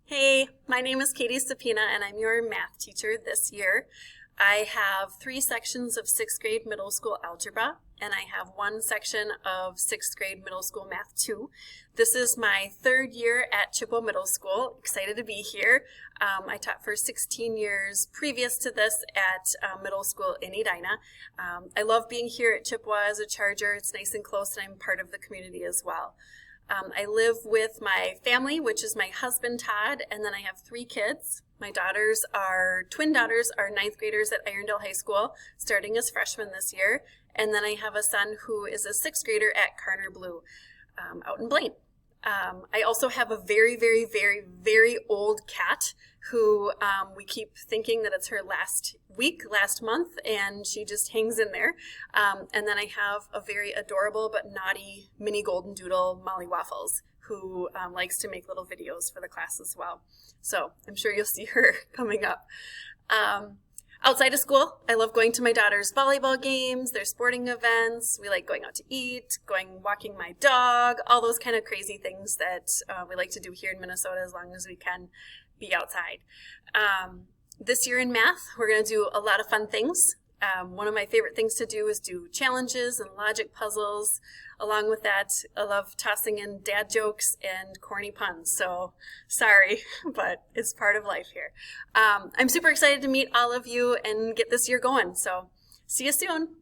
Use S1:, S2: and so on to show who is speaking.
S1: Hey, my name is Katie Supina and I'm your math teacher this year. I have 3 sections of 6th grade middle school algebra and I have 1 section of 6th grade middle school math 2. This is my 3rd year at Chippewa Middle School. Excited to be here. I taught for 16 years previous to this at middle school in Edina. I love being here at Chippewa as a Charger. It's nice and close and I'm part of the community as well. I live with my family, which is my husband, Todd, and then I have 3 kids. My twin daughters are 9th graders at Irondale High School, starting as freshmen this year. And then I have a son who is a 6th grader at Carner Blue out in Blaine. I also have a very, very, very, very old cat who we keep thinking that it's her last month, and she just hangs in there. And then I have a very adorable but naughty mini golden doodle, Molly Waffles, who likes to make little videos for the class as well. So I'm sure you'll see her coming up. Outside of school, I love going to my daughter's volleyball games, their sporting events. We like going out to eat, walking my dog, all those kind of crazy things that we like to do here in Minnesota as long as we can be outside. This year in math, we're going to do a lot of fun things. One of my favorite things to do is do challenges and logic puzzles. Along with that, I love tossing in dad jokes and corny puns. So sorry, but it's part of life here. I'm super excited to meet all of you and get this year going. So see you soon.